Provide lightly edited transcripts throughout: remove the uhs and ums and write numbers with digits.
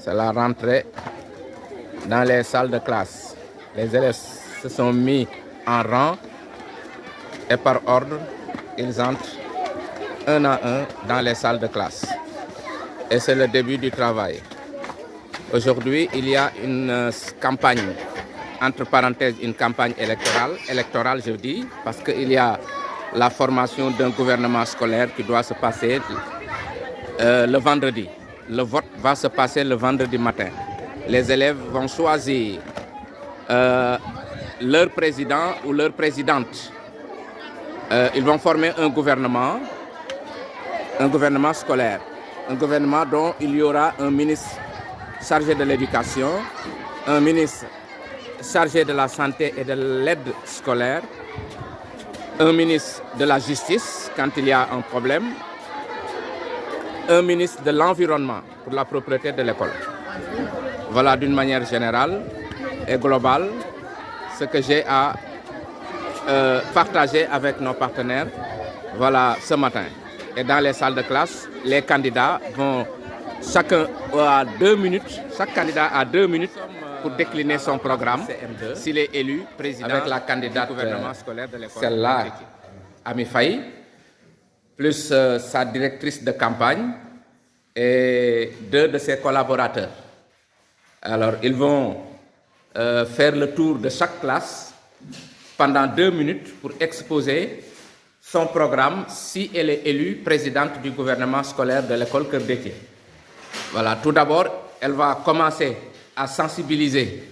C'est la rentrée dans les salles de classe. Les élèves se sont mis en rang et par ordre, ils entrent un à un dans les salles de classe. Et c'est le début du travail. Aujourd'hui, il y a une campagne, entre parenthèses, une campagne électorale je dis, parce qu'il y a la formation d'un gouvernement scolaire qui doit se passer le vendredi. Le vote va se passer le vendredi matin. Les élèves vont choisir leur président ou leur présidente. Ils vont former un gouvernement scolaire, un gouvernement dont il y aura un ministre chargé de l'éducation, un ministre chargé de la santé et de l'aide scolaire, un ministre de la justice quand il y a un problème, un ministre de l'environnement pour la propreté de l'école. Voilà d'une manière générale et globale ce que j'ai à partager avec nos partenaires ce matin. Et dans les salles de classe, les candidats vont chacun a 2 minutes, chaque candidat a 2 minutes pour décliner son programme s'il est élu président avec la candidate du gouvernement scolaire de l'école. Celle-là, Ami Faye, plus sa directrice de campagne et 2 de ses collaborateurs. Alors, ils vont faire le tour de chaque classe pendant 2 minutes pour exposer son programme si elle est élue présidente du gouvernement scolaire de l'école Keur Déthié. Voilà, tout d'abord, elle va commencer à sensibiliser,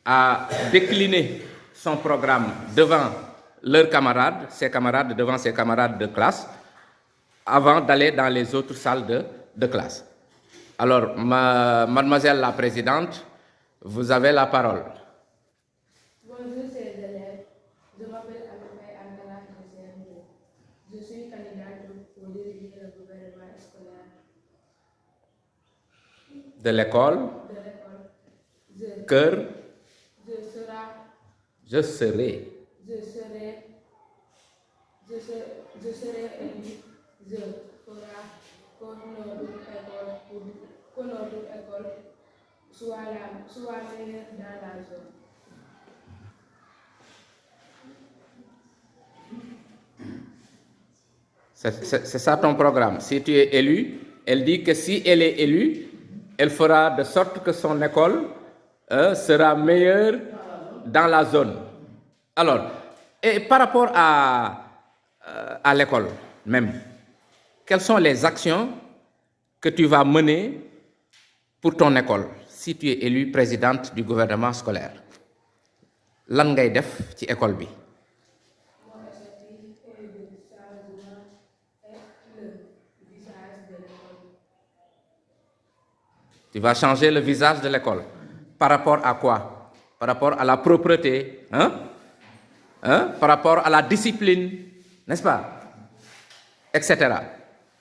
à décliner son programme devant leurs camarades, devant ses camarades de classe, avant d'aller dans les autres salles de classe. Alors, mademoiselle la présidente, vous avez la parole. Bonjour, chers élèves. Je m'appelle Amifay Angela de CM2. Je suis candidate pour diriger le gouvernement scolaire. De l'école Keur. Je serai élu. Je ferai que notre école soit meilleure dans la zone. C'est ça ton programme. Si tu es élu, elle dit que si elle est élue, elle fera de sorte que son école sera meilleure dans la zone. Alors, et par rapport à l'école même, quelles sont les actions que tu vas mener pour ton école si tu es élu présidente du gouvernement scolaire? Lan ngay def ci école bi? Tu vas changer le visage de l'école. Par rapport à quoi? Par rapport à la propreté, par rapport à la discipline, n'est-ce pas? Etc.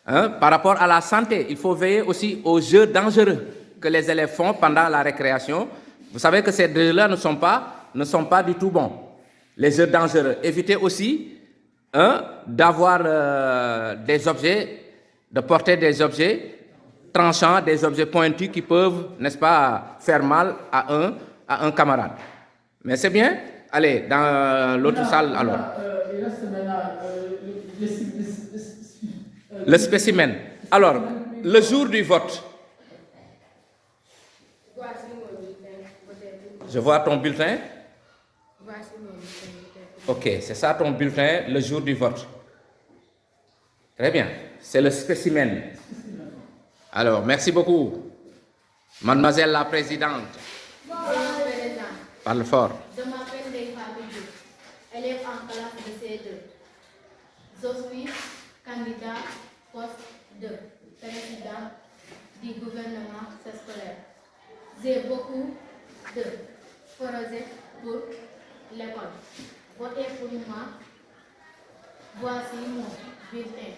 Par rapport à la santé, il faut veiller aussi aux jeux dangereux que les élèves font pendant la récréation. Vous savez que ces jeux-là ne sont pas du tout bons. Les jeux dangereux. Évitez aussi d'avoir des objets, de porter des objets tranchants, des objets pointus qui peuvent, n'est-ce pas, faire mal à un camarade. Mais c'est bien. Allez, dans l'autre salle, alors. Le spécimen. Alors, le jour du vote. Je vois ton bulletin. Ok, c'est ça ton bulletin, le jour du vote. Très bien. C'est le spécimen. Alors, merci beaucoup. Mademoiselle la présidente. Parle fort. Je m'appelle Ndeye Fatou Diouf, élève en classe de C2. Je suis candidat poste de président du gouvernement scolaire. J'ai beaucoup de projets pour l'école. Votez pour moi. Voici mon bulletin.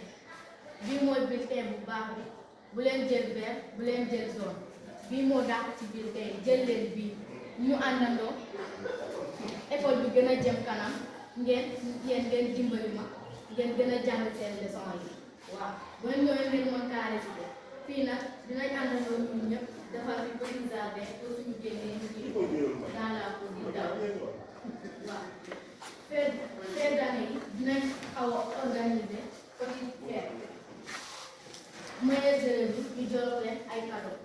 Bii mooy bulletin bu baax bi. Bu leen jël vert, bu leen jël jaune. Bii moo dàq ci bulletin yi. Jël leen bii. Ñu àndandoo école bi gën a jëm kanam ngeen dimbali ma ngeen gën a jàng seen leçon yi waaw bu ngeen ñëwee ngeen mën kaa réciter fii nag dinañ àndandoo ñun ñëpp defar fi petit jardin pour suñu génnee ñu dans la cour di daw waaw fin d'année yi dinañ xaw a organiser petite fête meilleurs élèves yi ñu jox leen ay cadeaux